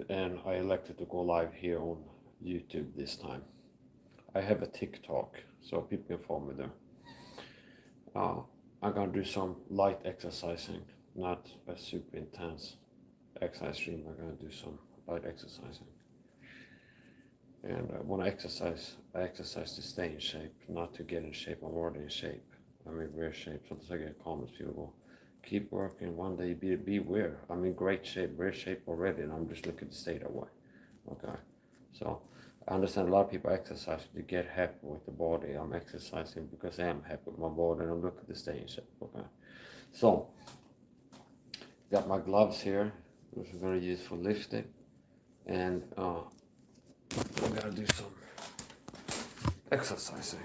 and I elected to go live here on YouTube this time. I have a TikTok, so people can follow me there. I'm gonna do some light exercising, not a super intense exercise stream. I'm gonna do some light exercising. And when I exercise to stay in shape, not to get in shape. I'm already in shape. I'm in rare shape. Sometimes I get comments, people go, keep working, one day be aware. I'm in great shape, rare shape already, and I'm just looking to stay that way. Okay, so I understand a lot of people exercise to get happy with the body. I'm exercising because I am happy with my body, and I'm looking to stay in shape. Okay, so got my gloves here, which I'm gonna use for lifting, and I'm gonna do some exercising.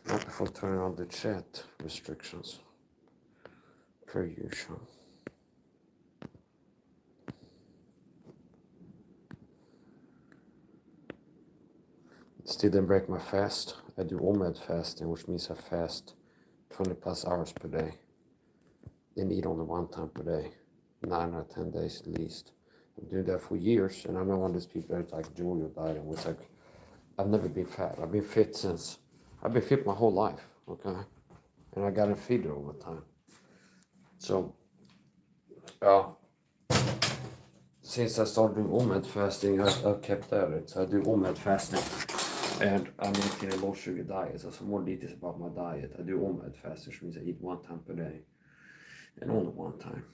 Not before turning on the chat restrictions, per usual. Still didn't break my fast. I do OMAD fasting, which means I fast 20 plus hours per day. Then eat only one time per day, 9 or 10 days at least. I'm doing that for years, and I'm not one of those people that's like Jojo dieting, which like, I've never been fat. I've been fit my whole life, okay? And I gotten fitter over time. So, since I started doing OMAD fasting, I've kept at it. So I do OMAD fasting, and I maintain a low sugar diet. So some more details about my diet. I do OMAD fasting, which means I eat one time per day, and only one time.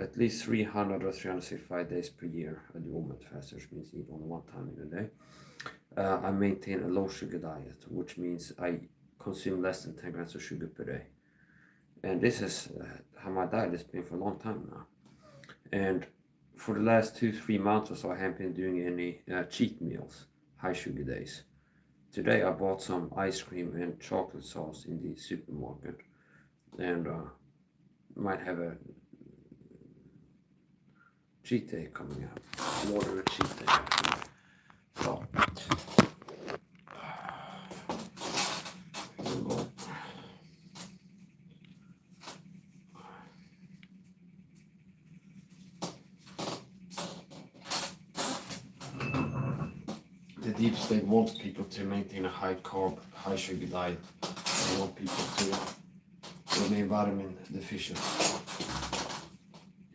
At least 300 or 365 days per year, I do OMAD fasting, which means I eat only one time in a day. I maintain a low sugar diet, which means I consume less than 10 grams of sugar per day. And this is how my diet has been for a long time now. And for the last 2-3 months or so, I haven't been doing any cheat meals, high sugar days. Today I bought some ice cream and chocolate sauce in the supermarket, and might have a cheat day coming up. More than a cheat day, actually. So, here we go. The deep state wants people to maintain a high carb, high sugar diet. They want people to remain vitamin deficient.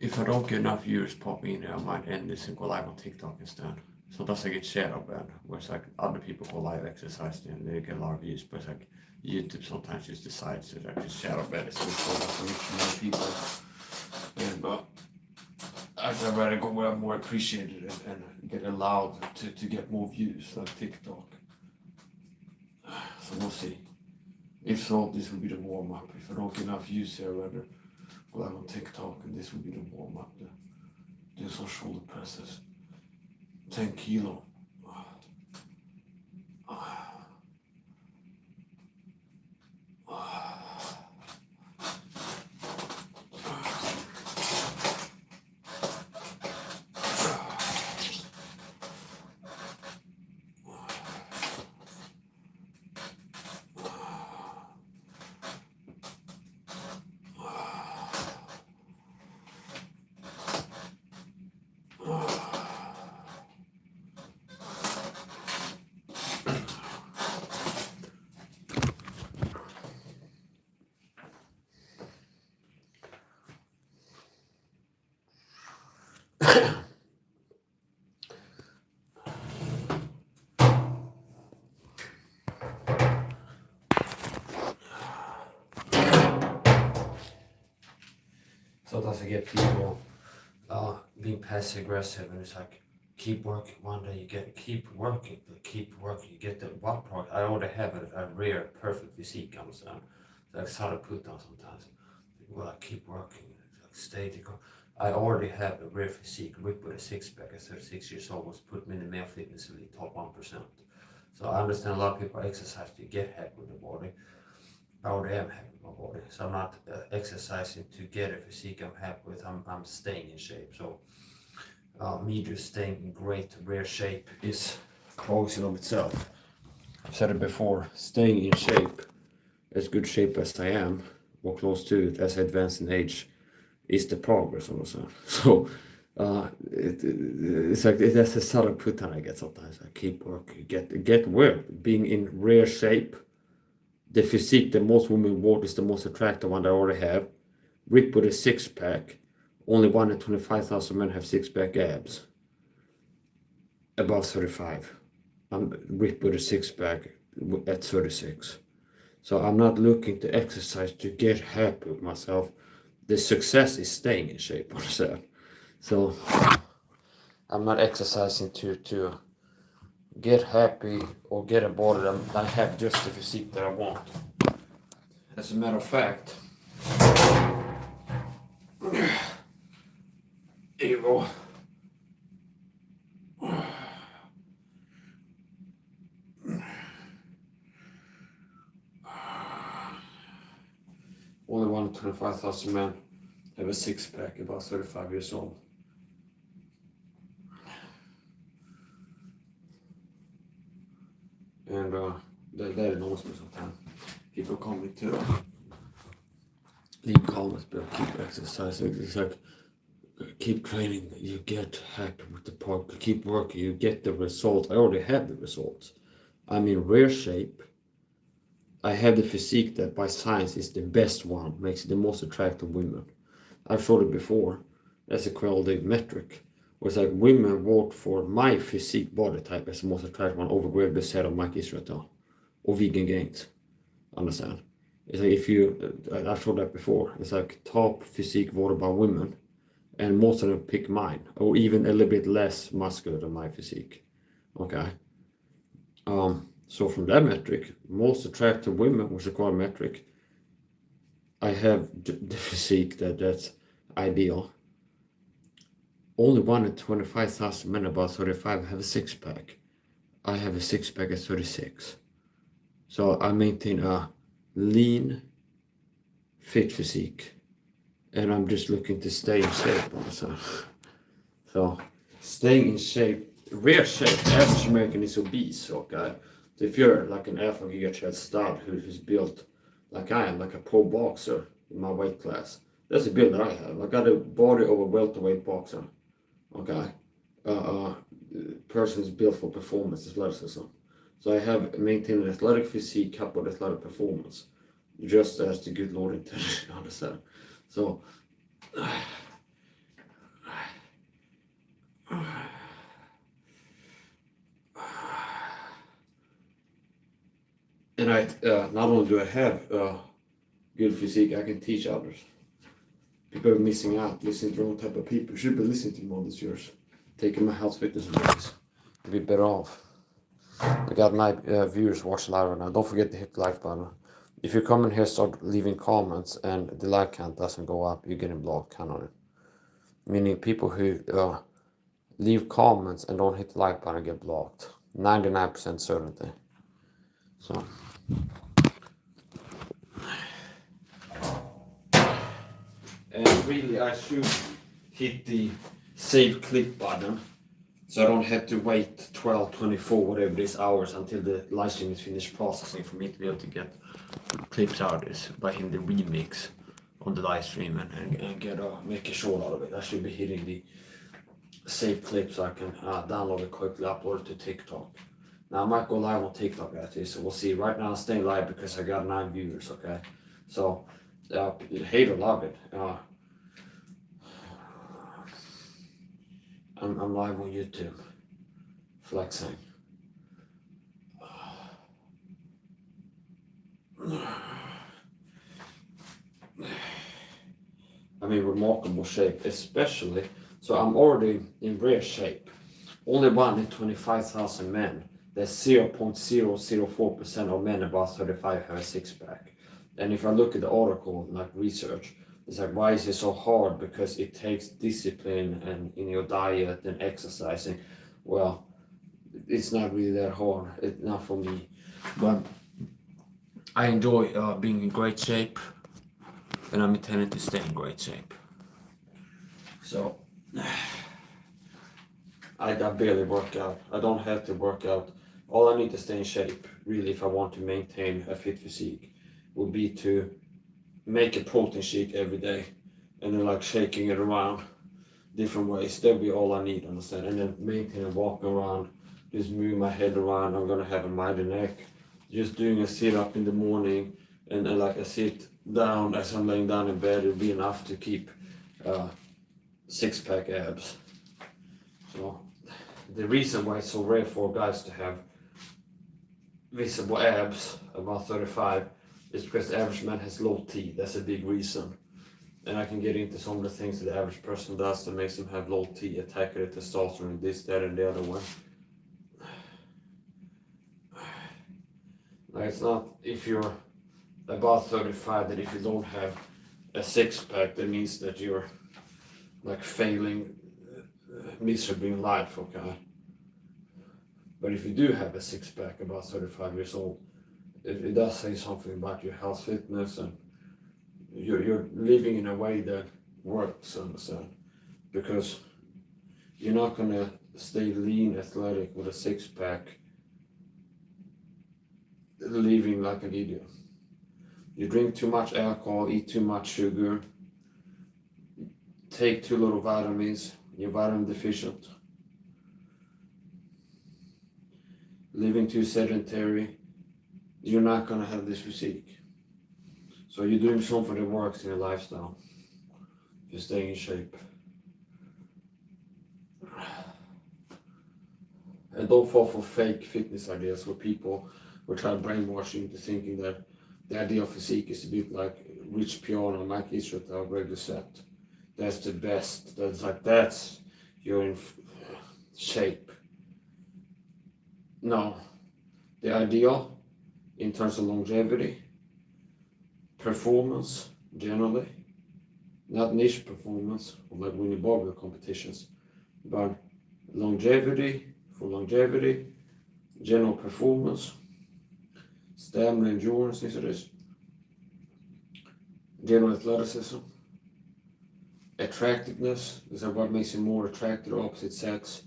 If I don't get enough viewers popping in there, I might end this and go live on TikTok instead. Sometimes I get shadow banned, where it's like other people go live exercising and they get a lot of views, but it's like YouTube sometimes just decides to like just shadow ban it, so it's going to reach more people. And I'd rather go where I'm more appreciated and get allowed to get more views, like TikTok. So we'll see. If so, this will be the warm-up. If I don't get enough views here, I'd rather go live on TikTok, and this will be the warm-up. Do some shoulder presses. 10 kilo. Sometimes I get people being passive aggressive, and it's like, keep working, one day you get, keep working, you get the what part. I already have a rare, perfect physique, understand? That's how to put down sometimes. Well, I keep working, like stay to go. I already have a rare physique, ripped with a six-pack at 36 years old, was put me in the male fitness elite top 1%. So I understand a lot of people exercise to get happy with the body. I already am happy with my body, so I'm not exercising to get a physique I'm happy with. I'm staying in shape. So me just staying in great rare shape is progress in of itself. I've said it before, staying in shape, as good shape as I am, or close to it as I advance in age, is the progress also. So It's like that's a subtle put on I get sometimes. I keep working, get weird, being in rare shape. The physique that most women want is the most attractive one they already have. Ripped with a six pack. Only 1 in 25,000 men have six pack abs. Above 35. I'm ripped with a six pack at 36. So I'm not looking to exercise to get happy with myself. The success is staying in shape, understand? So I'm not exercising to get happy or get a body that I have just the physique that I want. As a matter of fact, here you go. Only 1 in 25,000 men have a six pack about 35 years old. And that annoys me sometimes. People call me to leave comments, but keep exercising. It's like, keep training, you get happy with the part. Keep working, you get the results. I already have the results. I'm in rare shape. I have the physique that by science is the best one, makes it the most attractive women. I've showed it before. That's a quality metric. Was like women vote for my physique body type as the most attractive one over Greg Bissett or Mike Israel or Vegan Gains. Understand? It's like if you, I've showed that before. It's like top physique voted by women, and most of them pick mine, or even a little bit less muscular than my physique. Okay. So from that metric, most attractive women, which is called metric, I have the physique that's ideal. Only 1 in 25,000 men above 35 have a six pack. I have a six pack at 36. So I maintain a lean, fit physique, and I'm just looking to stay in shape also. So staying in shape, rare shape. The average American is obese. Okay, so if you're like an alpha giga stud who's built like I am, like a pro boxer in my weight class, that's the build that I have. I got a body of a welterweight boxer. Okay, person is built for performance, athleticism. So I have maintained an athletic physique coupled with athletic performance, just as the good Lord intended. Understand? So. And I not only do I have good physique, I can teach others. People are missing out, listening to the wrong type of people. You should be listening to more this years, taking my health, fitness advice. You'd be better off. We got my viewers watching live right now. Don't forget to hit the like button. If you come in here, start leaving comments, and the like count doesn't go up, you're getting blocked, count on it. Meaning people who leave comments and don't hit the like button get blocked. 99% certainty. So. And really I should hit the save clip button so I don't have to wait 12, 24, whatever it is hours until the live stream is finished processing for me to be able to get clips out of this by hitting the remix on the live stream and get make a short out of it. I should be hitting the save clip so I can download it quickly, upload it to TikTok. Now I might go live on TikTok after this, so we'll see. Right now I'm staying live because I got 9 viewers, okay? So, hate or love it. I'm live on YouTube, flexing. I'm in remarkable shape, especially, so I'm already in rare shape. Only 1 in 25,000 men. That's 0.004% of men above 35 have a six pack. And if I look at the article, like research, it's like, why is it so hard? Because it takes discipline and in your diet and exercising. Well, it's not really that hard. It's not for me. But I enjoy being in great shape, and I'm intending to stay in great shape. So I barely work out. I don't have to work out. All I need to stay in shape, really, if I want to maintain a fit physique, would be to make a protein shake every day and then like shaking it around different ways. That'll be all I need, understand? And then maintain walking around, just move my head around. I'm gonna have a mighty neck. Just doing a sit up in the morning and like a sit down as I'm laying down in bed will be enough to keep 6-pack abs. So the reason why it's so rare for guys to have visible abs about 35 is because the average man has low T. That's a big reason. And I can get into some of the things that the average person does that makes them have low T, attack the testosterone, this, that, and the other one. Like it's not if you're about 35 that if you don't have a 6-pack, that means that you're like failing miserably in life, okay? But if you do have a 6-pack about 35 years old, it does say something about your health, fitness, and you're living in a way that works, understand? Because you're not gonna stay lean, athletic with a 6-pack, living like an idiot. You drink too much alcohol, eat too much sugar, take too little vitamins, you're vitamin deficient. Living too sedentary, you're not gonna have this physique. So you're doing something that works in your lifestyle. You're staying in shape. And don't fall for fake fitness ideas where people will try to brainwash you into thinking that the idea of physique is a bit like Rich Piana and Mike Israel regular set. That's the best. That's you're in shape. No, the ideal in terms of longevity, performance generally, not niche performance like winning bodybuilding competitions, but longevity, general performance, stamina, endurance, things like this, general athleticism, attractiveness, is what makes you more attractive to the opposite sex.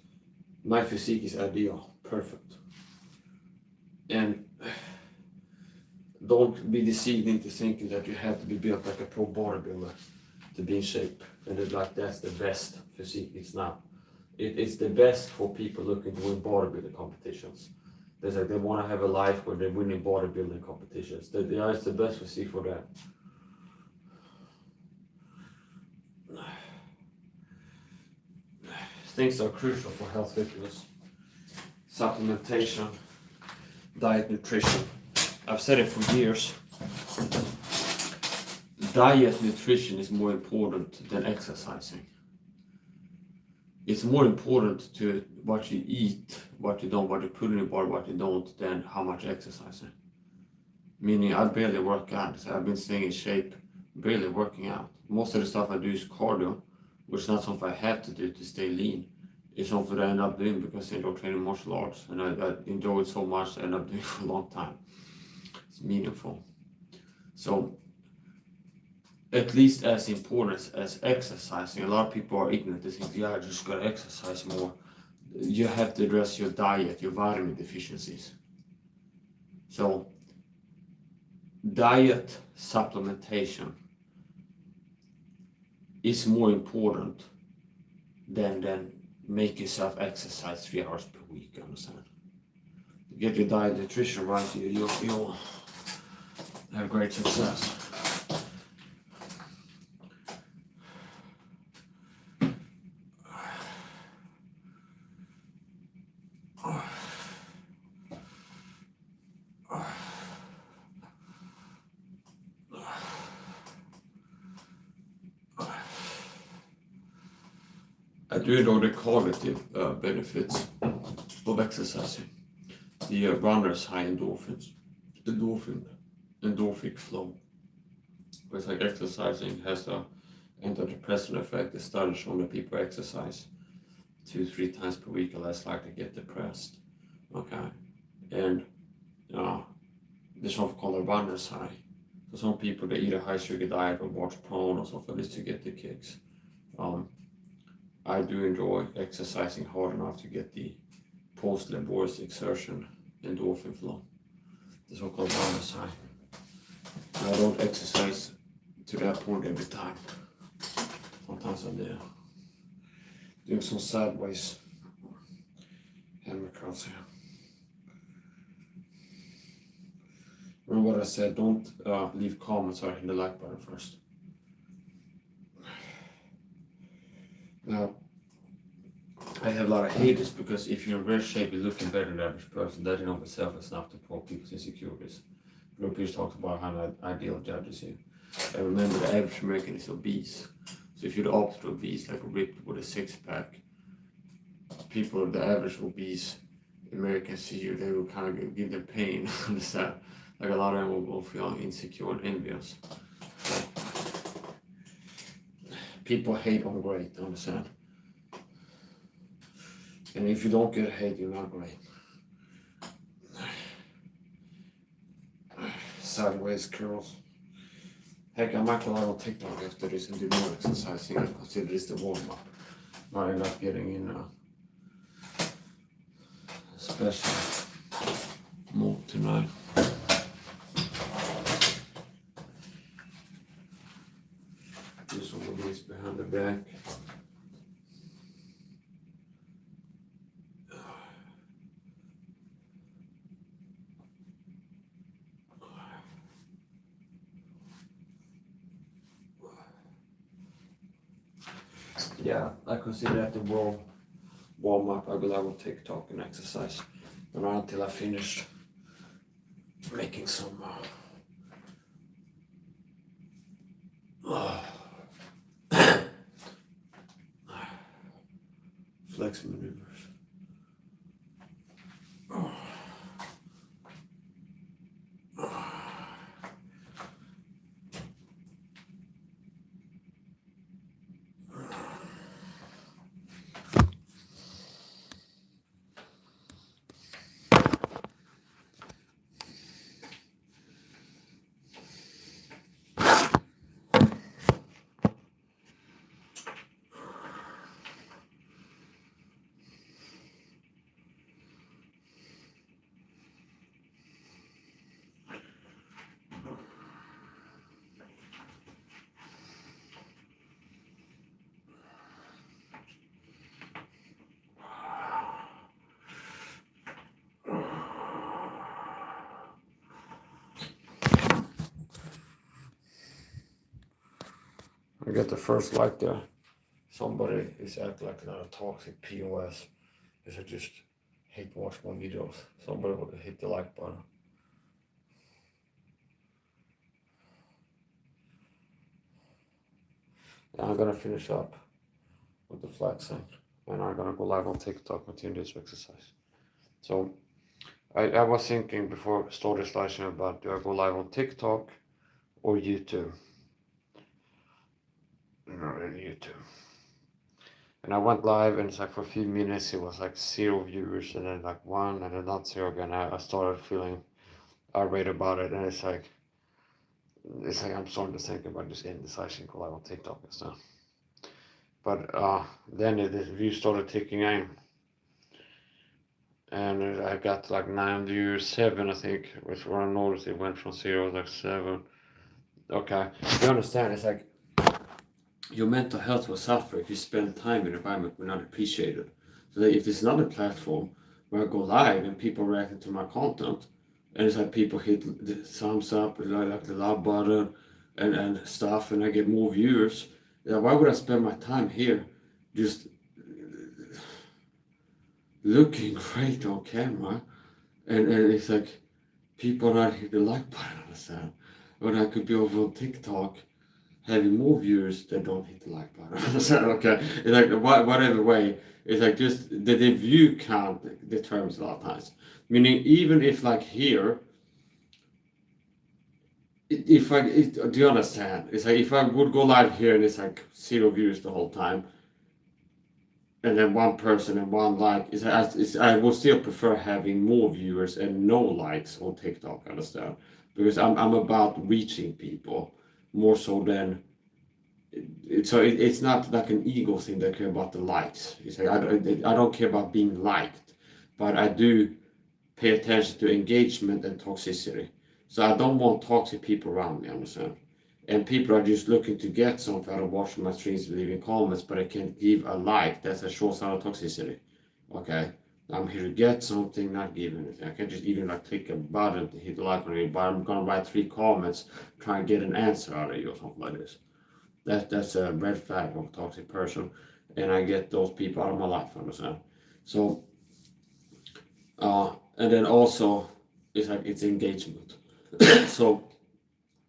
My physique is ideal, perfect. And don't be deceived into thinking that you have to be built like a pro bodybuilder to be in shape, and that's the best physique. It's not. It's the best for people looking to win bodybuilding competitions. They want to have a life where they're winning bodybuilding competitions. It's the best physique for that. Things are crucial for health, fitness, supplementation, diet, nutrition. I've said it for years. Diet, nutrition is more important than exercising. It's more important to what you eat, what you don't, what you put in your body, what you don't, than how much exercising. Meaning I barely work out, so I've been staying in shape, barely working out. Most of the stuff I do is cardio, which is not something I have to do to stay lean. It's something I end up doing because I enjoy training martial arts, and I enjoy it so much I end up doing it for a long time. It's meaningful. So, at least as important as exercising, a lot of people are ignorant. They think, I just gotta exercise more. You have to address your diet, your vitamin deficiencies. So, diet supplementation is more important than make yourself exercise 3 hours per week, you understand? Get your diet and nutrition right, you'll have great success. I do know the cognitive benefits of exercising. The runner's high endorphins, endorphic flow. It's like exercising has an antidepressant effect. The studies show that people exercise 2-3 times per week are less likely to get depressed. Okay, and there's something called a runner's high. So some people, they eat a high sugar diet or watch porn or something like this to get the kicks. I do enjoy exercising hard enough to get the post-laborious exertion endorphin flow. The so-called runner's high. I don't exercise to that point every time. Sometimes I do. doing some sideways hammer curls here. Remember what I said, don't leave comments or hit the like button first. Now, I have a lot of haters because if you're in great shape, you're looking better than the average person. That in of itself is enough to poke people's insecurities. Europeans talks about how an ideal judges you. And remember, the average American is obese. So if you're the opposite of obese, like ripped with a six-pack, people, the average obese Americans see you, they will kind of give them pain. Understand? Like a lot of them will feel insecure and envious. So, people hate on great, understand? And if you don't get hate, you're not great. Sideways curls. Heck, I might go out on TikTok after this and do more exercising. I consider this the warm-up. Might end up getting in a special mode tonight. Do some of these behind the back. Yeah, I consider that the warm up. I will have on TikTok and exercise, but not until I finished making some flex maneuvers. I get the first like there. Somebody is acting like another toxic POS. Because I just hate watching my videos. Somebody would hit the like button. Now I'm gonna finish up with the flexing. And I'm gonna go live on TikTok, continue this exercise. So I was thinking before I started this live stream about, do I go live on TikTok or YouTube? No, really YouTube. And I went live and it's like for a few minutes it was like 0 viewers and then like 1 and then not 0 again. I started feeling irate about it and it's like I'm starting to think about just ending this live stream, go live on TikTok and stuff. But then the views started ticking in. And I got like 9 views, 7 I think, which when I noticed it went from 0 to like 7. Okay, you understand, it's like your mental health will suffer if you spend time in an environment we're not appreciated. So that if there's another platform where I go live and people reacting to my content, and it's like people hit the thumbs up, like the love button and stuff, and I get more viewers, why would I spend my time here just looking great on camera and it's like people not hit the like button, understand? When I could be over on TikTok having more viewers that don't hit the like button. So, okay, it's like whatever way, it's like just the view count determines a lot of times. Meaning even if like here, do you understand? It's like if I would go live here and it's like 0 views the whole time, and then 1 person and 1 like, I will still prefer having more viewers and no likes on TikTok, understand? Because I'm about reaching people more so than it's not like an ego thing that I care about the likes. It's like I don't care about being liked, but I do pay attention to engagement and toxicity. So I don't want toxic people around me, understand? And people are just looking to get something out of watching my streams, leaving comments, but I can't give a like. That's a short sign of toxicity. Okay? I'm here to get something, not give anything. I can't just even like click a button to hit like on it, but I'm gonna write 3 comments, try and get an answer out of you or something like this. That's a red flag of a toxic person, and I get those people out of my life, understand? So, and then also, it's like it's engagement. So,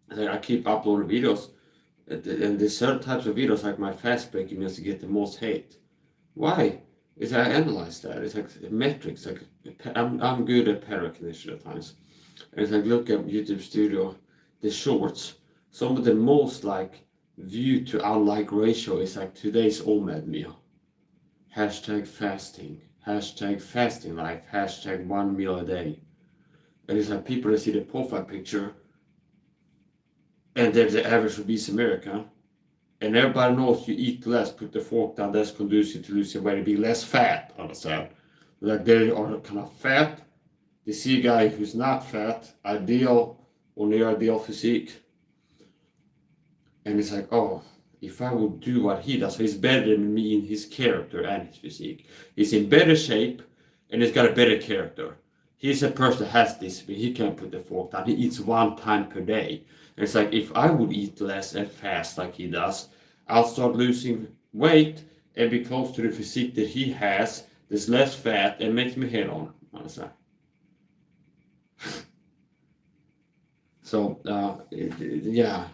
I keep uploading videos, and there's certain types of videos, like my fast break videos, to get the most hate. Why? It's I analyze that. It's like metrics. Like I'm good at pattern recognition at times. And it's like look at YouTube Studio, the shorts. Some of the most like view to unlike ratio is like today's OMAD meal. Hashtag fasting. Hashtag fasting life. Hashtag 1 meal a day. And it's like people that see the profile picture and they're the average obese American. And everybody knows you eat less, put the fork down, that's conducive to losing weight, be less fat, understand? Like they are kind of fat. They see a guy who's not fat, ideal or near ideal physique. And it's like, oh, if I would do what he does, he's better than me in his character and his physique. He's in better shape and he's got a better character. He's a person that has discipline. He can't put the fork down. He eats 1 time per day. And it's like, if I would eat less and fast like he does, I'll start losing weight and be close to the physique that he has. There's less fat and makes me head on. Understand? So, yeah.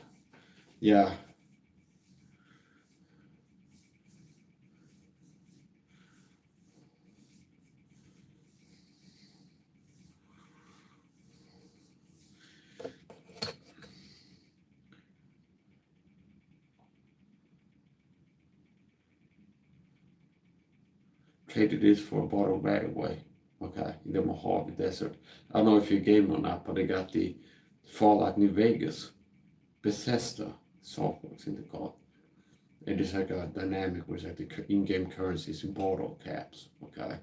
Traded this for a bottle right away. Okay, in the Mojave Desert. I don't know if you game or not, but they got the Fallout New Vegas, Bethesda software in the card. And it's like a dynamic where it's like the in-game currencies in bottle caps. Okay,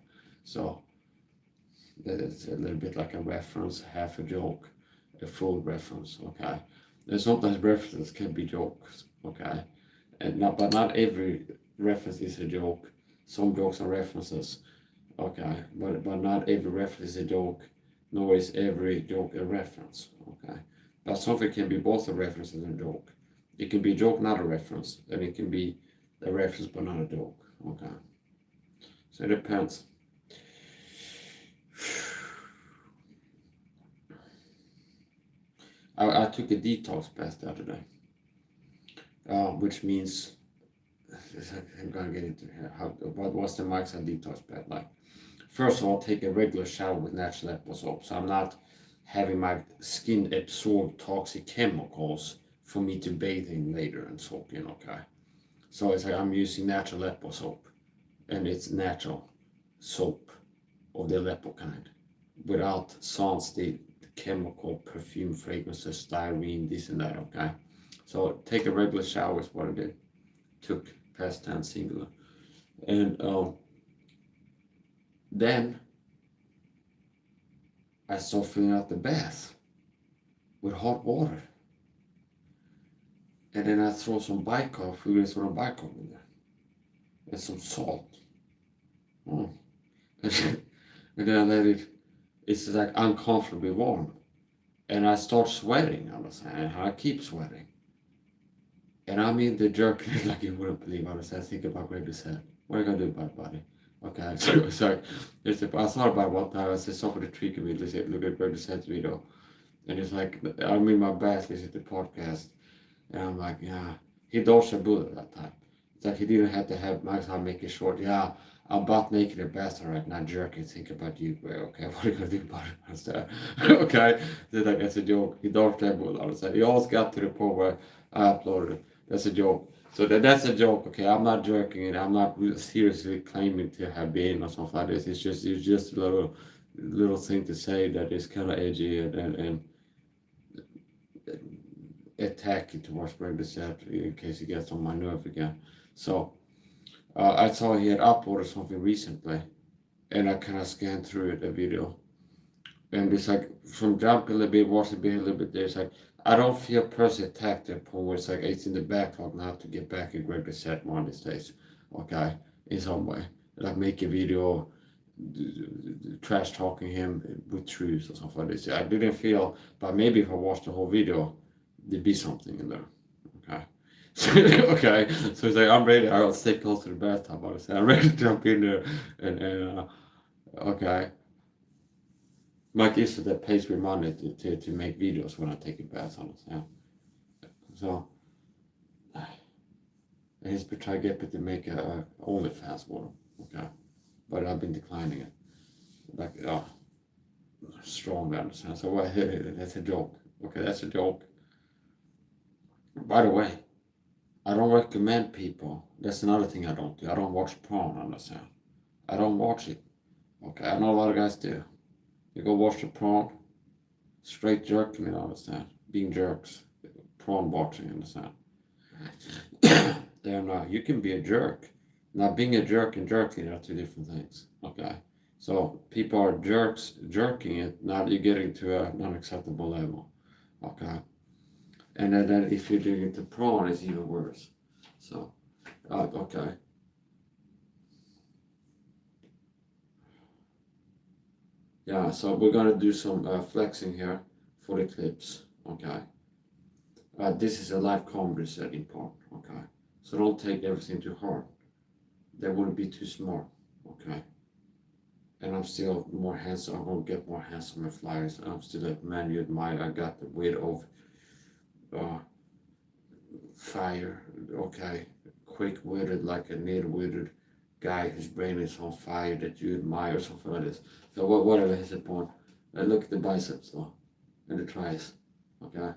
so it's a little bit like a reference, half a joke, a full reference. Okay, and sometimes references can be jokes. Okay, but not every reference is a joke. Some jokes are references. Okay, but not every reference is a joke, nor is every joke a reference. Okay, but something can be both a reference and a joke. It can be a joke, not a reference, and it can be a reference but not a joke. Okay, so it depends. I took a detox bath the other day, which means I'm gonna get into here. What's the max on detox bath like? First of all, take a regular shower with natural apple soap, so I'm not having my skin absorb toxic chemicals for me to bathe in later and soak in. Okay, so it's like I'm using natural apple soap, and it's natural soap of the Aleppo kind, without sans the chemical perfume fragrances, styrene, this and that. Okay, so take a regular shower is what I did. Took past tense singular, and then I started filling out the bath with hot water, and then I throw some bicarb, figures on a bicarb in there, and some salt. And then I let it. It's like uncomfortably warm, and I start sweating. And I keep sweating. And I mean the jerk like you wouldn't believe. I think about what you said. What are you gonna do about it, buddy? Okay, so it's like I thought about one time. I said somebody triggered me. They said, "Look at Greg said video," and it's like I'm in my bath listening to the podcast, and I'm like, yeah, he dodged a bullet that time. It's like he didn't have to have Max. I'll make it short. Yeah, I'm butt naked in the bathroom right now, jerking. Think about you, Greg. Okay, what are you gonna do about it? I said, okay, it's like that's a joke. He dodged that bullet. I said he always got to the point where I uploaded it. That's a joke. So that's a joke, okay? I'm not jerking it. I'm not seriously claiming to have been or something like this. It's just a little thing to say that is kind of edgy and attacking towards Brenda said in case he gets on my nerve again. So I saw he had uploaded something recently, and I kind of scanned through it, a video, And it's like from jumping a little bit, watching a little bit there, it's like I don't feel personally attacked at a point where it's like it's in the backlog now to get back and grab the set one of these days. Okay, in some way. Like make a video trash talking him with truths or something like this. I didn't feel, but maybe if I watched the whole video, there'd be something in there. Okay. So, okay, so it's like I'm ready. I'll stay close to the bathtub. Honestly, I'm ready to jump in there and okay. Mike is that pays me money to make videos when I take a bath. Honestly, yeah. So he's been trying to get me to make a OnlyFans for him. Okay, but I've been declining it. Like strong understand. So that's a joke. Okay, that's a joke. By the way, I don't recommend people. That's another thing I don't do. I don't watch porn, understand? I don't watch it. Okay, I know a lot of guys do. You go watch the porn, straight jerking, you understand? Being jerks, porn watching, understand? Then you can be a jerk. Now, being a jerk and jerking are two different things. Okay, so people are jerks jerking it. Now you're getting to an unacceptable level. Okay, and then if you're doing it to porn, it's even worse. So, okay. Yeah, so we're gonna do some flexing here for the clips. Okay. This is a live comedy setting part. Okay. So don't take everything too hard. That wouldn't be too smart. Okay. And I'm still more handsome. I'm gonna get more handsome with flyers. I'm still a man you admire. I got the weight of uh, fire. Okay. Quick-witted, like a near-witted guy whose brain is on fire that you admire, or something like this. So whatever is the point. Look at the biceps though, and the tries. Okay.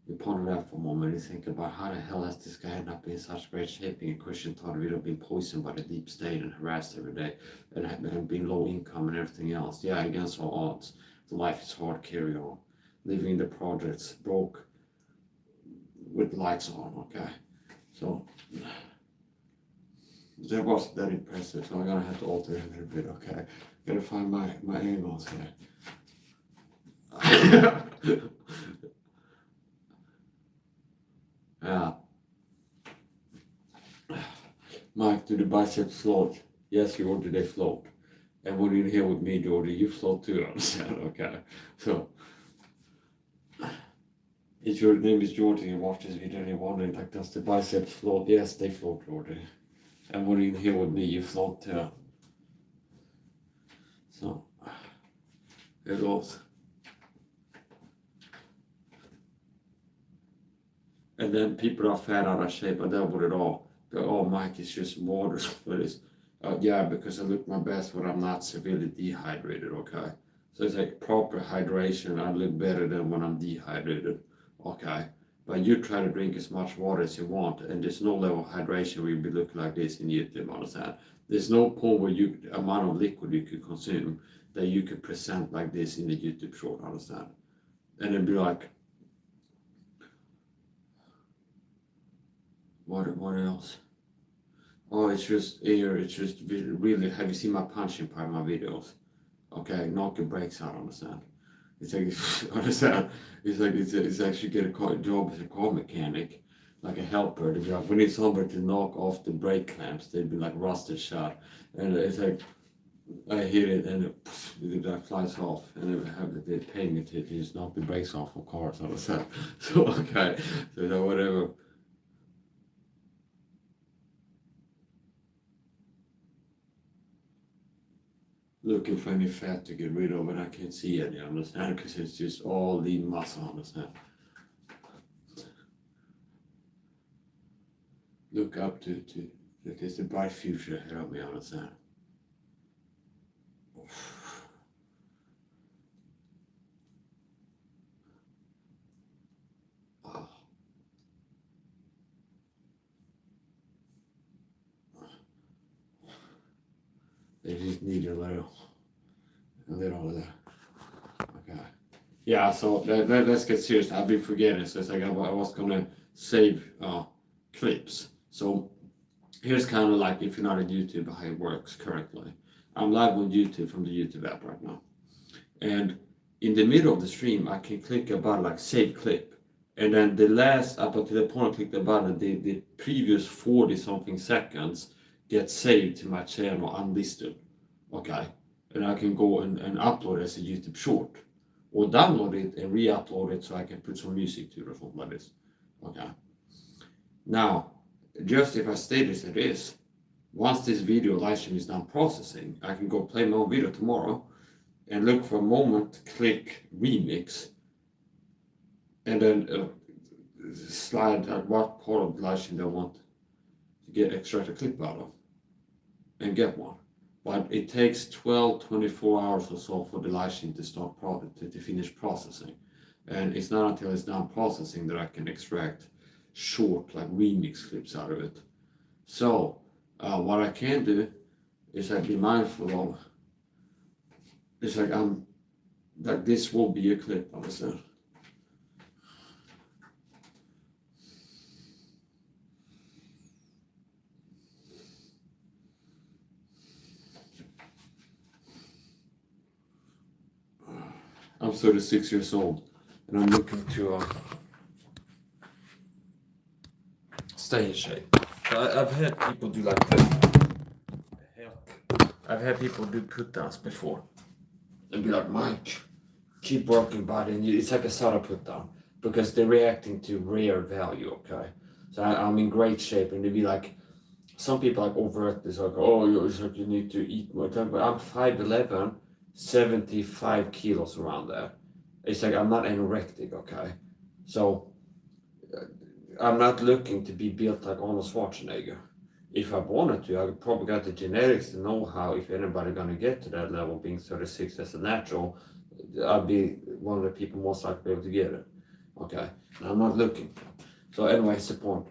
You ponder that for a moment and think about how the hell has this guy ended up in such great shape, being a Christian thought we'd have been poisoned by the deep state and harassed every day and being low income and everything else. Yeah, against all odds. The life is hard, carry on. Living in the projects, broke with lights on, okay? So that wasn't that impressive, so I'm gonna have to alter it a little bit, okay? Gotta find my angles here. Yeah. Mike, do the biceps float? Yes, Georgie, they float. And when you're here with me, Georgie, you float too, understand? Okay. So, if your name is Georgie and you watch this video and you're wondering, like, does the biceps float? Yes, they float, Georgie. And when you're here with me, you float too. So, here goes. And then people are fat out of shape, I doubt it all. Go, oh, Mike, it's just water for this. Yeah, because I look my best when I'm not severely dehydrated, okay? So it's like proper hydration, I look better than when I'm dehydrated, okay? But you try to drink as much water as you want, and there's no level of hydration where you'll be looking like this in YouTube, understand? There's no point where you, amount of liquid you could consume that you could present like this in the YouTube short, understand? And it'd be like, what else? Oh, it's just air. It's just really. Have you seen my punching part of my videos? Okay, knock your brakes out. Understand? It's like understand. It's like it's actually get a job as a car mechanic, like a helper. The job. We need somebody to knock off the brake clamps. They'd be like rusted shut, and it's like I hit it and that flies off, and they pay me to just knock the brakes off of cars. Understand? So okay, so whatever. Looking for any fat to get rid of, and I can't see any, understand? Because it's just all lean muscle, understand? Look up to there's a bright future ahead of me, understand? Oh. They just need a little of that. Okay. Yeah, so let's get serious. I've been forgetting, so it's like I was gonna save clips. So here's kind of like, if you're not on YouTube, how it works currently. I'm live on YouTube from the YouTube app right now. And in the middle of the stream, I can click a button like save clip. And then the last, up until the point I click the button, the previous 40 something seconds get saved to my channel unlisted. Okay. And I can go and upload it as a YouTube short. Or download it and re-upload it so I can put some music to it or something like this. Okay. Now, just if I stay this as it is, once this video live stream is done processing, I can go play my own video tomorrow and look for a moment, click remix, and then slide at what part of the live stream I want to get extract a clip out of and get one. But it takes 12-24 hours or so for the live stream to start to finish processing. And it's not until it's done processing that I can extract short like remix clips out of it. So what I can do is like be mindful of, it's like this will be a clip, understand? I'm 36 years old and I'm looking to stay in shape. I've had people do like this. I've had people do put downs before and be like, Mike, keep working, buddy. And it's like a SAHA put down because they're reacting to rare value, okay? So I'm in great shape, and they'd be like, some people like overt this, like, oh, you need to eat more. But I'm 5'11", 75 kilos around there. It's like I'm not anorectic, okay? So I'm not looking to be built like Arnold Schwarzenegger. If I wanted to, I would probably got the genetics to know how, if anybody gonna get to that level, being 36 as a natural, I'd be one of the people most likely able to get it. Okay, and I'm not looking. So anyway, it's the point.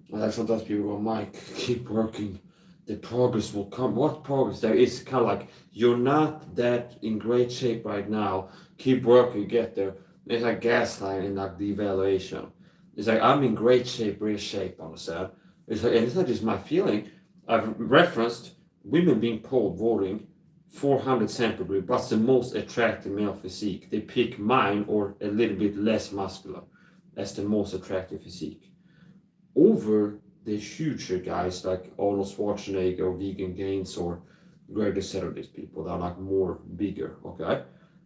Like sometimes people go, Mike, keep working. The progress will come. What progress? There is kind of like, you're not that in great shape right now. Keep working, get there. It's like gaslighting and like devaluation. It's like, I'm in great shape, real shape, understand? It's like, and it's not just my feeling. I've referenced women being polled voting 400 sample group. What's the most attractive male physique? They pick mine or a little bit less muscular as the most attractive physique. Over the huger guys like Arnold Schwarzenegger or Vegan Gains or Greg said of these people that are like more bigger, okay?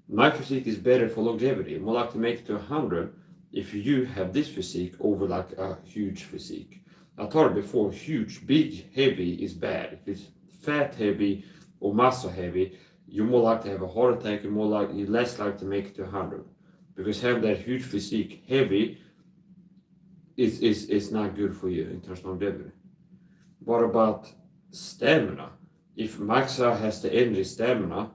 My physique is better for longevity. More like to make it to 100 if you have this physique over like a huge physique. I told it before, huge, big, heavy is bad. If it's fat heavy or muscle heavy, you're more likely to have a heart attack, you're less likely to make it to 100. Because having that huge physique, heavy, is not good for you in terms of longevity. What about stamina? If Maxa has the energy stamina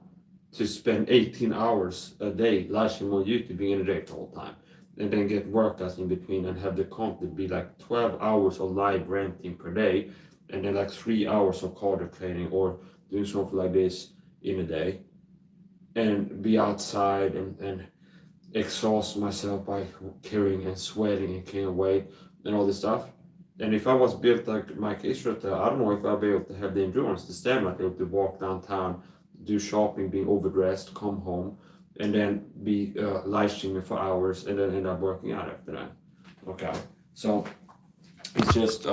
to spend 18 hours a day live on YouTube being energetic the whole time, and then get workouts in between and have the content be like 12 hours of live ranting per day, and then like 3 hours of cardio training or doing something like this in a day, and be outside and exhaust myself by carrying and sweating and carrying weight and all this stuff. And if I was built like Mike Israel, I don't know if I'd be able to have the endurance, the stamina, to be able to walk downtown, do shopping, being overdressed, come home, and then be live streaming for hours, and then end up working out after that. Okay, so it's just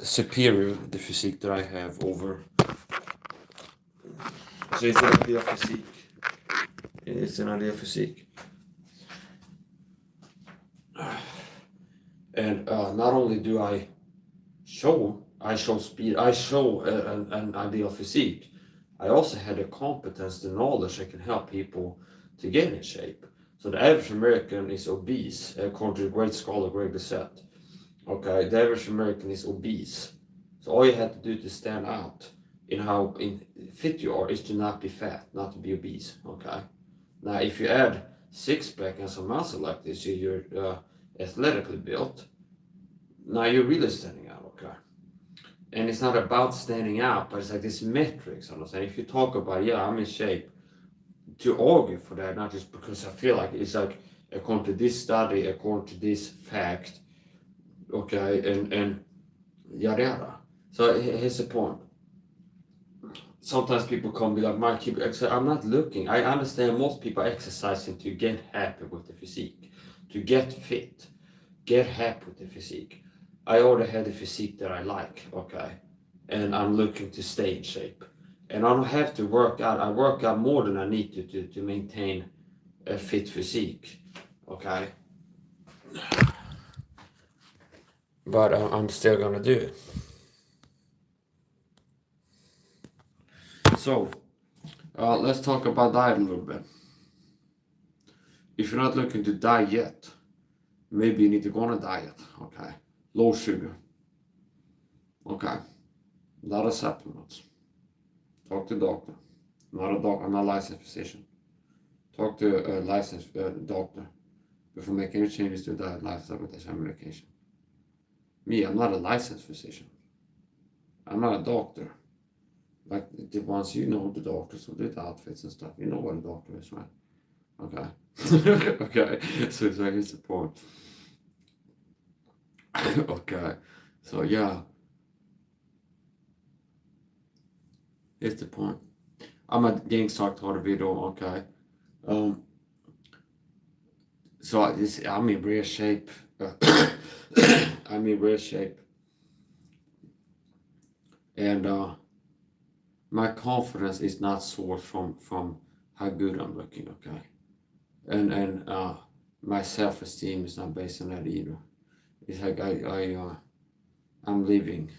superior, the physique that I have over. So it's an ideal physique. It's an ideal physique. And not only do I show speed, I show an ideal physique, I also had the competence, the knowledge that can help people to get in shape. So the average American is obese, according to the great scholar Greg said. Okay, the average American is obese. So all you have to do to stand out in how fit you are is to not be fat, not to be obese. Okay. Now, if you add six-pack and some muscle like this, you're athletically built. Now you're really standing out, okay? And it's not about standing out, but it's like this metrics, understand? If you talk about, yeah, I'm in shape, to argue for that, not just because I feel like it's like, according to this study, according to this fact, okay, and yada yada. So here's the point. sometimes people come be like, Mark, I'm not looking. I understand most people are exercising to get happy with the physique, to get fit, get happy with the physique. I already had the physique that I like, okay? And I'm looking to stay in shape. And I don't have to work out. I work out more than I need to maintain a fit physique, okay? But I'm still gonna do it. So, let's talk about diet a little bit. If you're not looking to die yet, maybe you need to go on a diet, okay? Low sugar, okay? A lot of supplements. Talk to a doctor. I'm not a licensed physician. Talk to a licensed doctor before making any changes to a diet, lifestyle, supplementation, medication. Me, I'm not a licensed physician. I'm not a doctor. Like the ones you know, the doctors who did outfits and stuff. You know what a doctor is, right? Okay. Okay. So here's the point. Okay. So yeah. Here's the point. I'm a gangster tar video, okay. So I'm in real shape. I'm in real shape. And my confidence is not sourced from how good I'm looking, okay? And my self-esteem is not based on that either. It's like I'm living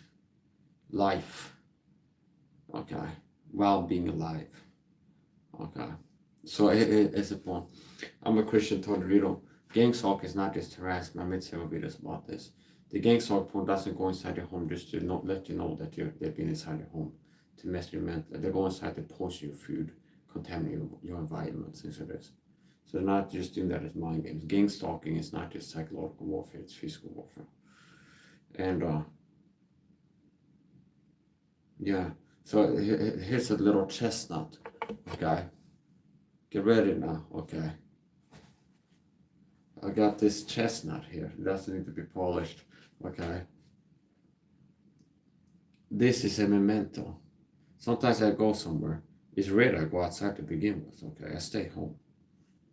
life, okay, while being alive, okay. So it's a point. I'm a Christian Tornado. Gang stalk is not just harassment. I made several videos about this. The gang stalk point doesn't go inside your home just to not let you know that they've been inside your home to mess with your mental. They go inside to poison your food, contaminate your environment, things like this. So they're not just doing that as mind games. Gang stalking is not just psychological warfare, it's physical warfare. And yeah, so here's a little chestnut, okay? Get ready now, okay? I got this chestnut here. It doesn't need to be polished, okay? This is a memento. Sometimes I go somewhere. It's rare I go outside to begin with, okay? I stay home.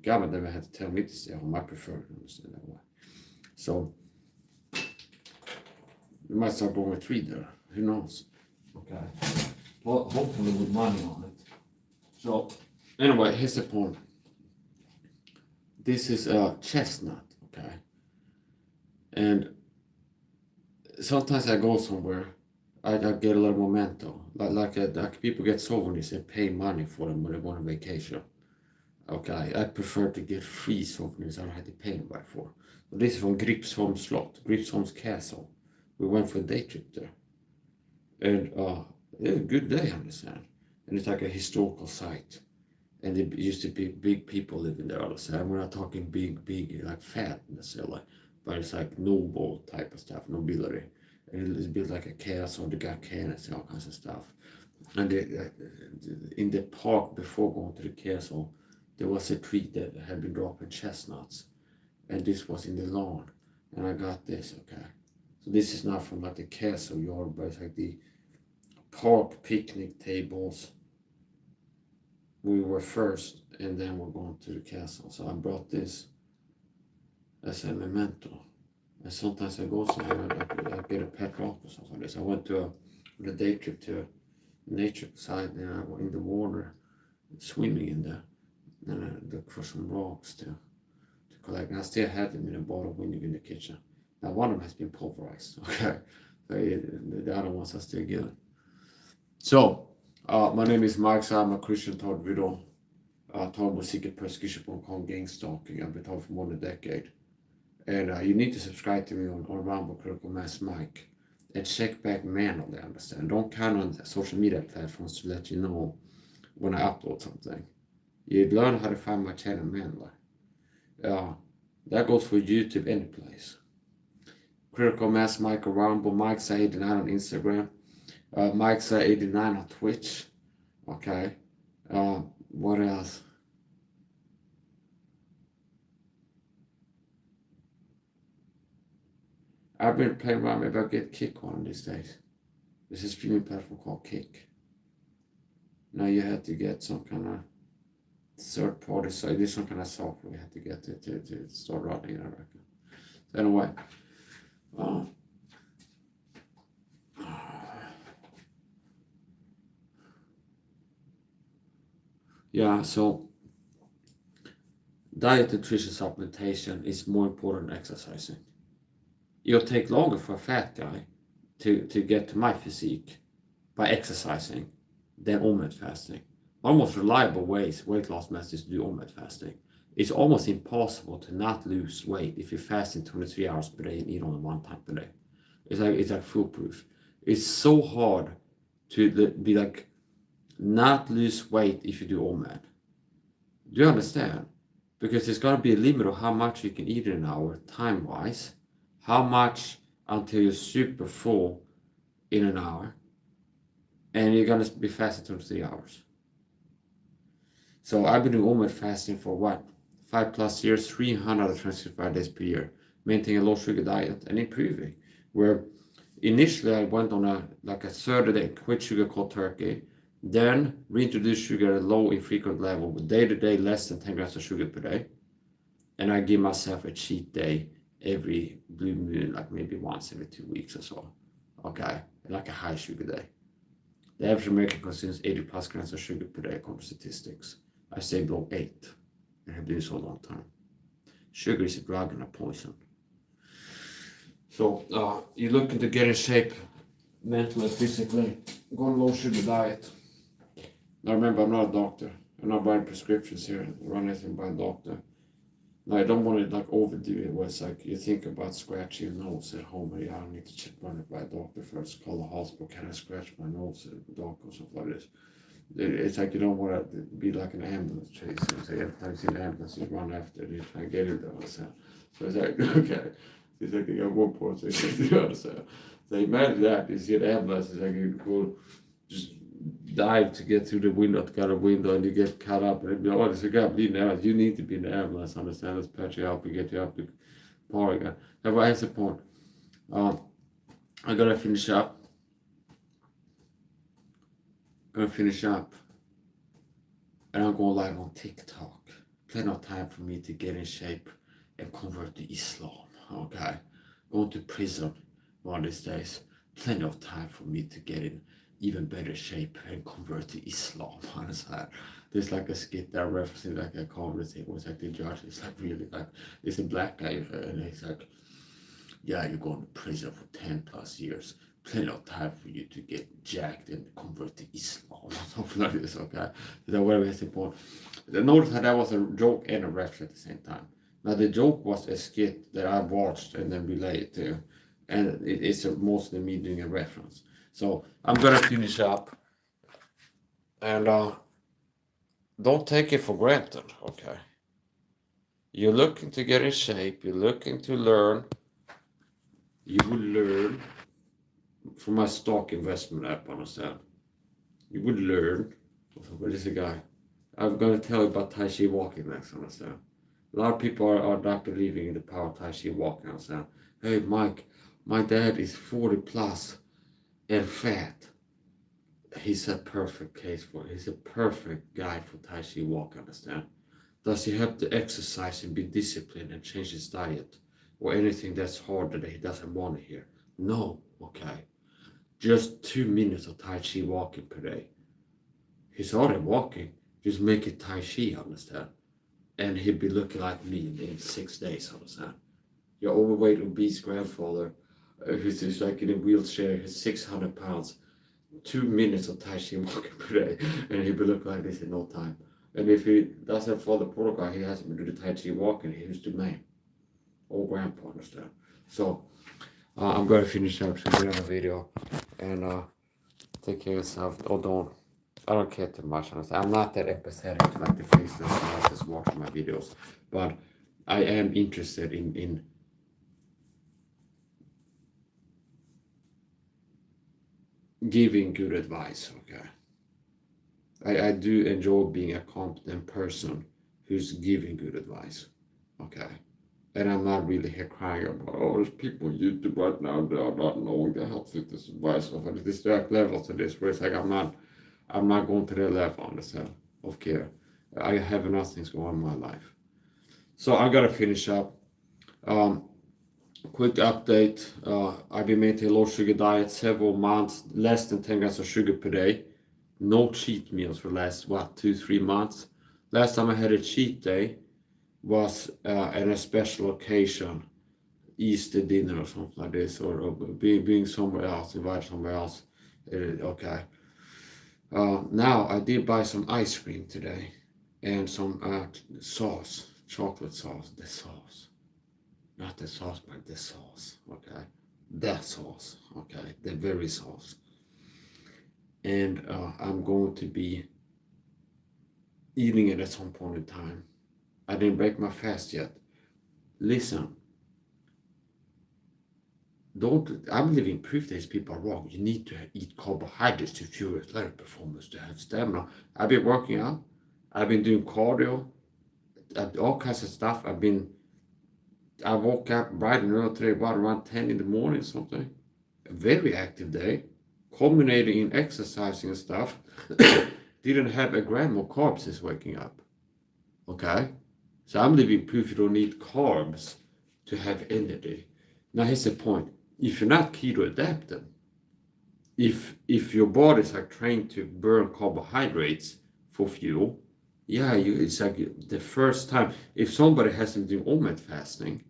God never had to tell me to stay home. I prefer to understand that way. So, we might start going with 3 there. Who knows? Okay. Well, hopefully with money on it. So, anyway, here's the point. This is a chestnut, okay? And sometimes I go somewhere, I get a little memento. Like people get souvenirs and pay money for them when they go on vacation. Okay, I prefer to get free souvenirs I don't have to pay anybody for. So this is from Gripsholm Slot, Gripsholm's Castle. We went for a day trip there. And it was a good day, I understand. And it's like a historical site. And there used to be big people living there all the time. We're not talking big, like fat necessarily, but it's like noble type of stuff, nobility. And it's built like a castle, they got cannons and all kinds of stuff. And in the park before going to the castle, there was a tree that had been dropping chestnuts. And this was in the lawn. And I got this, okay. So this is not from like the castle yard, but it's like the park picnic tables. We were first, and then we're going to the castle. So I brought this as a memento. And sometimes I go somewhere, I get a pet rock or something like this. I went to a day trip to a nature side, and I went in the water, swimming in there. And I looked for some rocks to collect. And I still have them in a bottle window in the kitchen. Now one of them has been pulverized, okay? So the other ones are still good. So, my name is Mike, so I'm a Christian taught video. Taught musiker persecution på gang stalking. I've been taught for more than a decade. And you need to subscribe to me on Rumble, Critical Mass Mike. And check back manually, understand. Don't count on social media platforms to let you know when I upload something. You learn how to find my channel manually. That goes for YouTube, any place. Critical Mass Mike Rumble, Mike's89 on Instagram. Mike's89 on Twitch. Okay. What else? I've been playing around. Maybe I'll get Kick one of these days. There's a streaming platform called Kick. Now you had to get some kind of third party, so it is some kind of software you had to get to start running it, I reckon. So anyway, yeah, so diet, nutrition, supplementation is more important than exercising. It'll take longer for a fat guy to get to my physique by exercising than OMAD fasting. One of the most reliable ways weight loss methods to do OMAD fasting. It's almost impossible to not lose weight if you fast in 23 hours per day and eat only one time per day. It's like foolproof. It's so hard to be like not lose weight if you do OMAD. Do you understand? Because there's got to be a limit of how much you can eat in an hour, time-wise. How much until you're super full in an hour. And you're going to be fasting 23 hours. So I've been doing OMAD fasting for what? 5+ years, 325 days per year. Maintaining a low sugar diet and improving. Where initially I went on a 30-day quit sugar cold turkey. Then reintroduce sugar at a low infrequent level with day-to-day less than 10 grams of sugar per day. And I give myself a cheat day every blue moon, like maybe once every 2 weeks or so. Okay, like a high sugar day. The average American consumes 80+ grams of sugar per day according to statistics. I stay below 8 and have been this for a long time. Sugar is a drug and a poison. So you're looking to get in shape mentally, physically, go on a low sugar diet. Now remember, I'm not a doctor. I'm not buying prescriptions here. I run anything by a doctor. Now I don't want to overdo it where it's like you think about scratching your nose at home and I need to run it by a doctor first. Call the hospital. Can I scratch my nose at the doctor or something like this? It's like you don't want to be like an ambulance chaser. So every time you see an ambulance, you run after it and you try and get it there. So it's like, okay. It's like you got one person, the other side. So imagine that. You see an ambulance, it's like you go just dive to get through the window, to cut a window, and you get cut up. And oh, there's a guy bleeding out. You need to be in the ambulance, understand? Let's patch you up and get you up to power again. That's the point. I gotta finish up. And I'm going live on TikTok. Plenty of time for me to get in shape and convert to Islam. Okay, going to prison one of these days. Plenty of time for me to get in even better shape and convert to Islam. Understand? There's like a skit that referencing like a conversation where it's like the judge is like really like it's a black guy and he's like, yeah, you're going to prison for 10+ years. Plenty of time for you to get jacked and convert to Islam or something like this. Okay, so whatever is important. Notice how that was a joke and a reference at the same time. Now the joke was a skit that I watched and then related to, and it's mostly me doing a reference. So I'm gonna finish up, and don't take it for granted, okay? You're looking to get in shape, you're looking to learn, you will learn from my stock investment app, understand? You would learn, what is the guy? I'm gonna tell you about Tai Chi walking next, understand? A lot of people are not believing in the power of Tai Chi walking. I'm saying, hey Mike, my dad is 40+ and fat. He's a perfect case for it. He's a perfect guy for Tai Chi walk, understand? Does he have to exercise and be disciplined and change his diet? Or anything that's harder that he doesn't want to hear? No, okay. Just 2 minutes of Tai Chi walking per day. He's already walking. Just make it Tai Chi, understand? And he'd be looking like me in 6 days, understand? Your overweight, obese grandfather, who's like in a wheelchair, he's 600 pounds, 2 minutes of Tai Chi walking per day, and he'd be looking like this in no time. And if he doesn't follow the protocol, he has to do the Tai Chi walking, he's the man. Old grandpa, understand? So, I'm going to finish up to another video, and take care of yourself. I don't care too much, honestly. I'm not that empathetic to like the faceless that's watching my videos, but I am interested in giving good advice, okay? I do enjoy being a competent person who's giving good advice, okay? And I'm not really here crying about, oh, there's people on YouTube right now that are not knowing the health fitness advice. There's direct levels to this where it's like I'm not going to that level on this of care. I have enough things going on in my life. So I gotta finish up. Quick update. I've been maintaining low sugar diet several months, less than 10 grams of sugar per day. No cheat meals for the last, 2-3 months. Last time I had a cheat day was at a special occasion, Easter dinner or something like this, or being somewhere else, invited somewhere else. Okay. Now I did buy some ice cream today and some sauce, chocolate sauce, the sauce. Not the sauce, but the sauce, okay? The sauce, okay? The very sauce. And I'm going to be eating it at some point in time. I didn't break my fast yet. Listen, I'm living proof these people are wrong. You need to eat carbohydrates to fuel athletic performance, to have stamina. I've been working out. I've been doing cardio, all kinds of stuff. I woke up bright and early today, about around 10 in the morning, something. A very active day, culminating in exercising and stuff. Didn't have a gram of carbs since waking up. Okay? So I'm living proof you don't need carbs to have energy. Now here's the point. If you're not keto adapted, if your body's like trained to burn carbohydrates for fuel, it's like the first time. If somebody hasn't been doing OMAD fasting,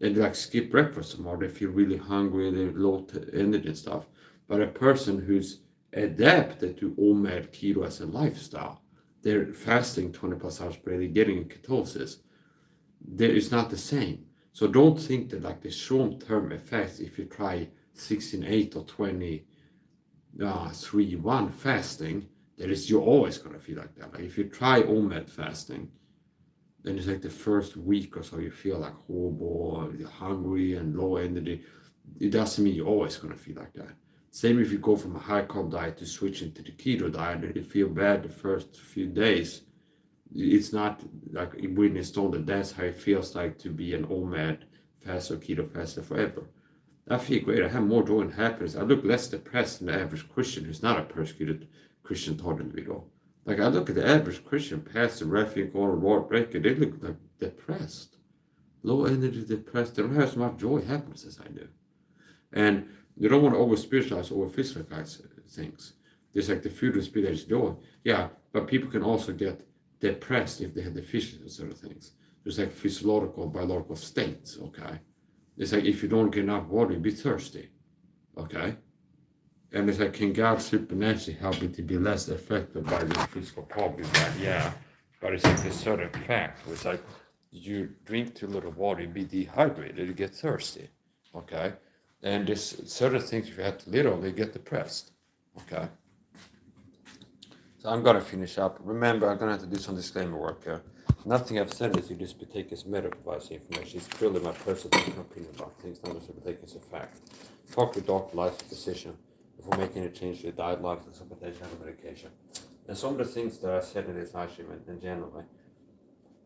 and like skip breakfast tomorrow, they feel really hungry, they're low energy and stuff. But a person who's adapted to OMAD keto as a lifestyle, they're fasting 20 plus hours per day, getting in ketosis. It's not the same. So don't think that like the short-term effects, if you try 16-8 or 20-3-1 fasting, you're always gonna feel like that. Like if you try OMAD fasting, then it's like the first week or so you feel like horrible, you're hungry and low energy. It doesn't mean you're always gonna feel like that. Same if you go from a high carb diet to switching to the keto diet and you feel bad the first few days. It's not like written in stone that that's how it feels like to be an OMAD fast or keto faster forever. I feel great. I have more joy and happiness. I look less depressed than the average Christian who's not a persecuted Christian thought individual. Like I look at the average Christian pastor, refuge, or Lord breaker, they look like depressed. Low energy, depressed. They don't have as much joy, happiness as I do. And you don't want to over spiritualize, over physicalize things. There's like the fruit of the spirit is joy. Yeah, but people can also get depressed if they have deficiency in certain things. There's like physiological, biological states, okay? It's like if you don't get enough water, you'll be thirsty, okay? And it's like, can God supernaturally help you to be less affected by this physical problem? Yeah, but it's like a certain fact. It's like you drink too little water, you be dehydrated, you get thirsty, okay? And there's certain things if you have too little, you get depressed, okay? So I'm gonna finish up. Remember, I'm gonna have to do some disclaimer work here. Nothing I've said is you just be taken as medical advice information. It's purely my personal opinion about things, not just be taken as a fact. Talk with doctor, licensed physician before making a change to your diet, lifestyle, supplementation, and medication. And some of the things that I said in this live stream and generally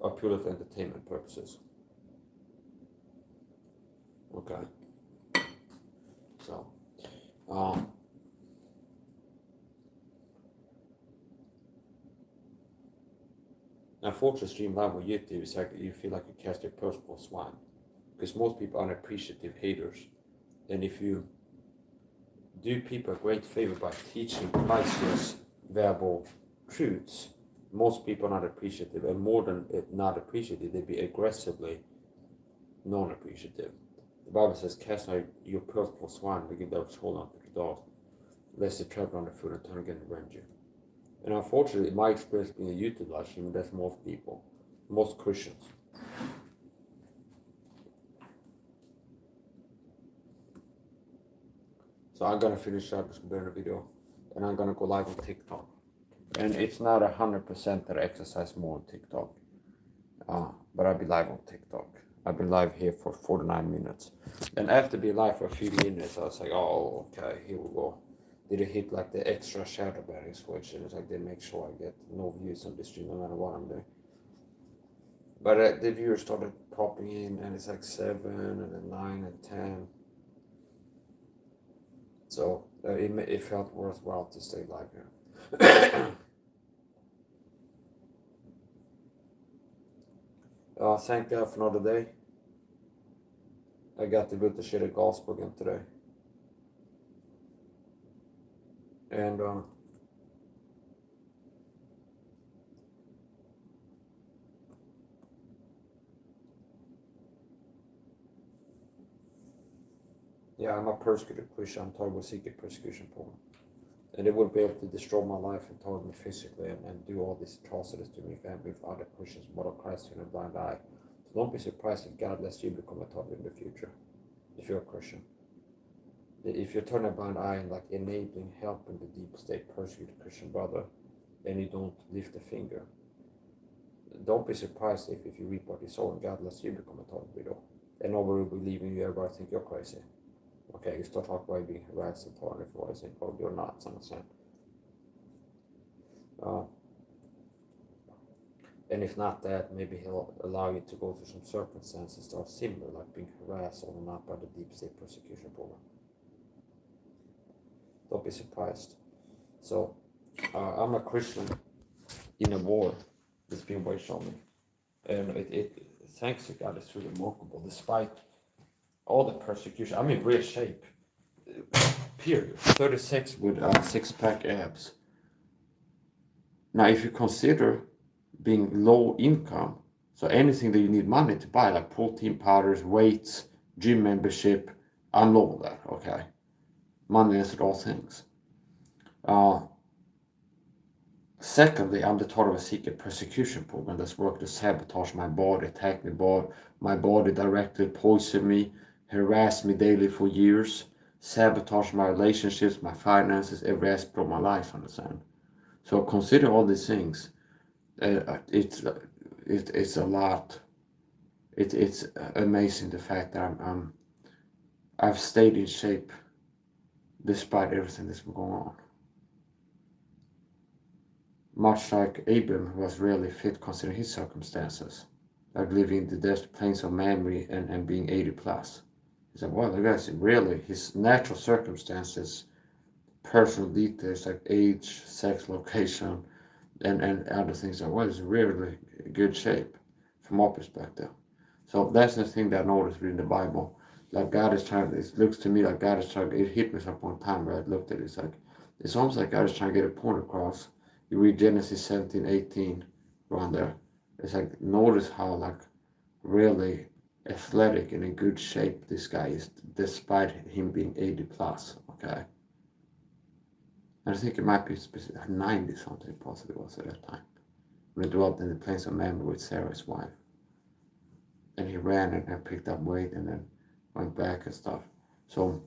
are purely for entertainment purposes. Okay. So, unfortunately, stream live on YouTube is like you feel like you cast your personal swine, because most people are unappreciative haters, and if you do people a great favor by teaching priceless verbal truths, most people are not appreciative, and more than not appreciative, they be aggressively non-appreciative. The Bible says, "Cast out your personal swine, begin to hold on to the dog, lest they trample on the foot and turn again and rend you." And unfortunately, my experience being a YouTube live stream, that's most people, most Christians. So I'm gonna finish up this burner video, and I'm gonna go live on TikTok. And it's not 100% that I exercise more on TikTok, but I'll be live on TikTok. I've been live here for 49 minutes. And after being live for a few minutes, I was like, oh, okay, here we go. Did it hit like the extra shadow banning switch? And it's like they make sure I get no views on this stream no matter what I'm doing. But the viewers started popping in, and it's like 7 and then 9 and 10. So it felt worthwhile to stay live here. Thank God for another day. I got to go to share the gospel again today. And yeah, I'm a persecuted Christian. I'm talking about secret persecution program. And they would be able to destroy my life and target me physically and do all these atrocities to me family with other Christians, model Christ in a blind eye. So don't be surprised if God lets you become a target in the future, if you're a Christian. If you turn a blind eye and like enabling, helping the deep state persecute a Christian brother, and you don't lift a finger, don't be surprised if you reap what you sow and God lets you become a target widow. And nobody will believe in you, everybody think you're crazy. Okay, you start talking about being harassed and targeted for what I think, oh, you're not, understand? And if not that, maybe he'll allow you to go through some circumstances that are similar, like being harassed or not by the deep state persecution program. Don't be surprised. So, I'm a Christian in a war that's being waged on me. And it thanks to God, it's really remarkable. Despite all the persecution, I'm in great shape. Period. 36 with 6-pack abs. Now, if you consider being low income, so anything that you need money to buy, like protein powders, weights, gym membership, I'm low on that, okay? Money is all things. Secondly, I'm the target of a secret persecution program that's worked to sabotage my body, attack my body directly, poison me, harass me daily for years, sabotage my relationships, my finances, every aspect of my life, understand? So consider all these things. It's a lot. It's amazing the fact that I've stayed in shape despite everything that's been going on. Much like Abram was really fit considering his circumstances, like living in the desert plains of Mamre and being 80 plus. He said, well, the guy's really his natural circumstances, personal details like age, sex, location, and other things like well, it's really good shape from our perspective. So that's the thing that I noticed reading the Bible. Like God is trying, it looks to me like God is trying, it hit me some point in time where I looked at it, it's almost like God is trying to get a point across. You read Genesis 17:18 around there. It's like, notice how like really athletic and in good shape this guy is, despite him being 80 plus, okay? And I think it might be 90 something possibly was at that time. When he dwelt in the plains of Mamre with Sarah, his wife. And he ran and picked up weight and then went back and stuff. So,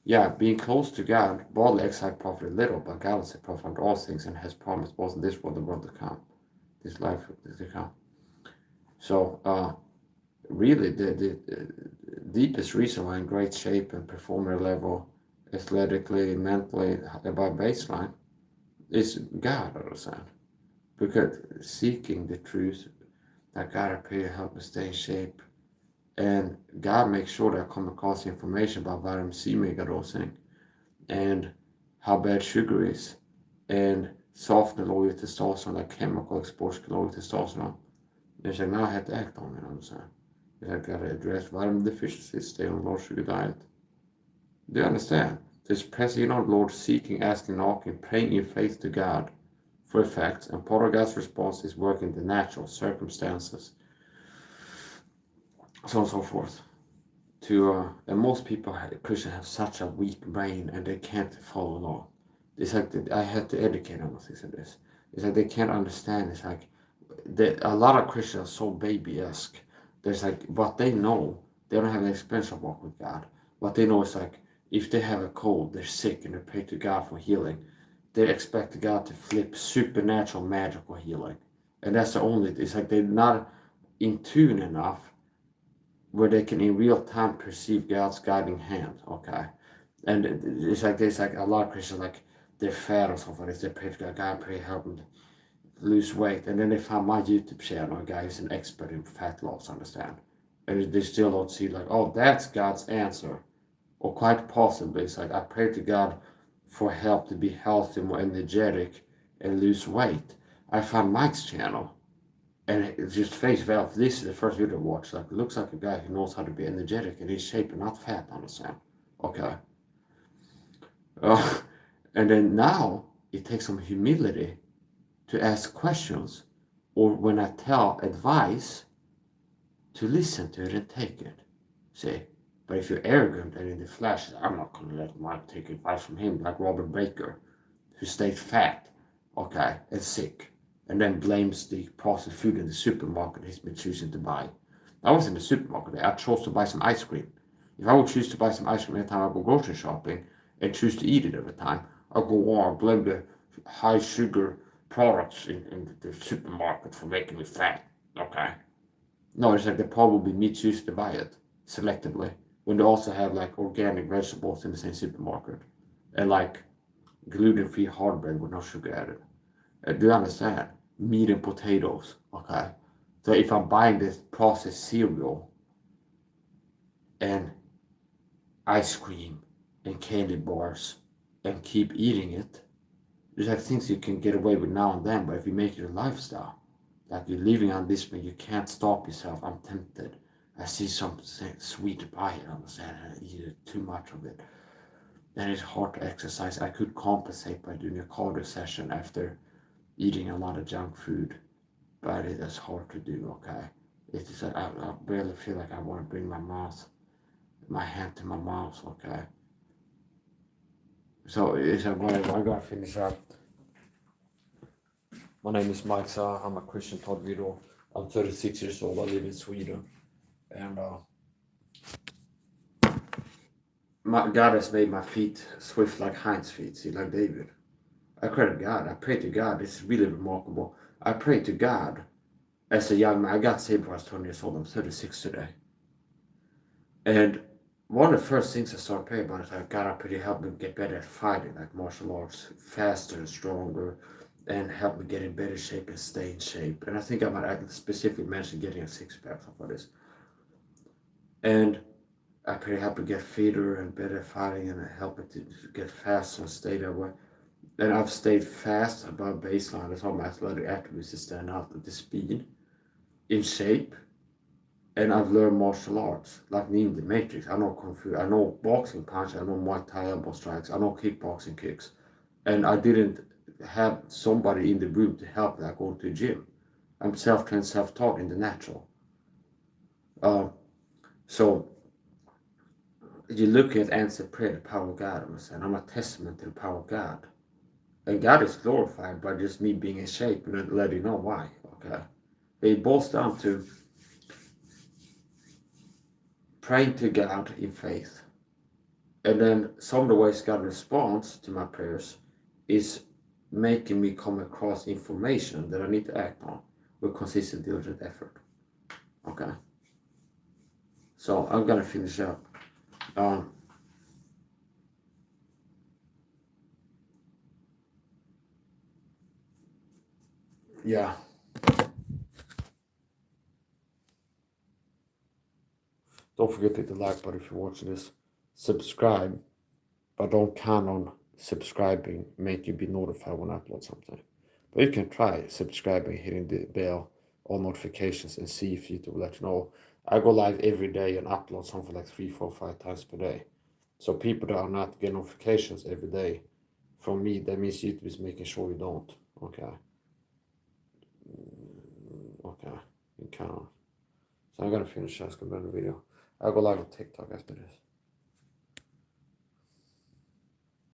yeah, being close to God, bodily exercise profited little, but God has profited all things and has promised both in this world and the world to come. This life to come. So, really, the deepest reason why I'm in great shape and performer level, athletically, mentally, above baseline, is God, understand? Because seeking the truth, that God appear help me stay in shape, and God makes sure that I come across information about vitamin C megadosing, and how bad sugar is, and soften lower testosterone, like chemical exposure can lower testosterone. It's like now I have to act on it, understand? I gotta address vitamin deficiencies, stay on a low sugar diet. Do you understand? There's pressing on Lord, seeking, asking, knocking, praying in faith to God for effects, and part of God's response is working the natural circumstances, so on and so forth. And most people, Christians, have such a weak brain and they can't follow law. It's like I had to educate them on this. It's like they can't understand. It's like a lot of Christians are so baby-esque. There's like what they know, they don't have an experiential walk with God. What they know is like if they have a cold, they're sick and they pray to God for healing, they expect God to flip supernatural magical healing. And that's the only, it's like they're not in tune enough where they can in real time perceive God's guiding hand, okay? And it's like there's like a lot of Christians, like they're fat or something, they pray to God, pray help them lose weight, and then they found my YouTube channel, a guy who's an expert in fat loss, understand? And they still don't see like, oh, that's God's answer. Or quite possibly, it's like I pray to God for help to be healthy, more energetic, and lose weight, I found Mike's channel. And it's just face value. This is the first video I watched. Like, it looks like a guy who knows how to be energetic and in shape and not fat, understand? Okay. And then now it takes some humility to ask questions, or when I tell advice, to listen to it and take it. See? But if you're arrogant and in the flesh, I'm not going to let Mike take advice from him, like Robert Baker, who stayed fat, okay, and sick, and then blames the processed food in the supermarket he's been choosing to buy. I was in the supermarket. I chose to buy some ice cream. If I would choose to buy some ice cream every time I go grocery shopping and choose to eat it every time, I'll go on blame the high sugar products in the supermarket for making me fat. Okay. No, it's like they probably me choose to buy it selectively when they also have like organic vegetables in the same supermarket and like gluten-free hard bread with no sugar added. Do you understand? Meat and potatoes, okay? So if I'm buying this processed cereal and ice cream and candy bars and keep eating it, there's like things you can get away with now and then, but if you make it a lifestyle, like you're living on this, but you can't stop yourself. I'm tempted. I see something sweet to buy it, understand, and I eat it, too much of it. Then it's hard to exercise. I could compensate by doing a cardio session after eating a lot of junk food, but it is hard to do, okay? It's just I barely feel like I want to bring my hand to my mouth, okay? So it's whatever, I gotta finish up. My name is Mike SAHA. I'm a Christian taught video. I'm 36 years old. I live in Sweden. And God has made my feet swift like hinds feet, see, like David. I credit God. I pray to God. It's really remarkable. I pray to God as a young man. I got saved when I was 20 years old. I'm 36 today. And one of the first things I started praying about is like, God, I pray to help me get better at fighting, like martial arts, faster and stronger, and help me get in better shape and stay in shape. And I think I might specifically mention getting a six-pack for this. And I pray to help me get fitter and better at fighting and help me to get faster and stay that way. And I've stayed fast above baseline. That's all my athletic attributes to stand out at the speed, in shape. And I've learned martial arts, like me in the Matrix. I know Kung Fu, I know boxing punch, I know Muay Thai elbow strikes, I know kickboxing kicks. And I didn't have somebody in the room to help me. I go to the gym. I'm self-trained, self-taught in the natural. So you look at answered prayer, the power of God, I'm a testament to the power of God. And God is glorified by just me being in shape and let you know why, okay? It boils down to praying to God in faith. And then some of the ways God responds to my prayers is making me come across information that I need to act on with consistent, diligent effort. Okay? So I'm gonna finish up. Yeah. Don't forget to hit the like button if you're watching this. Subscribe, but don't count on subscribing make you be notified when I upload something. But you can try subscribing, hitting the bell, all notifications, and see if YouTube will let you know. I go live every day and upload something like 3, 4, 5 times per day. So people that are not getting notifications every day from me, that means YouTube is making sure you don't. Okay. Okay. You count on. So I'm gonna finish asking about the video. I'll go live on TikTok after this.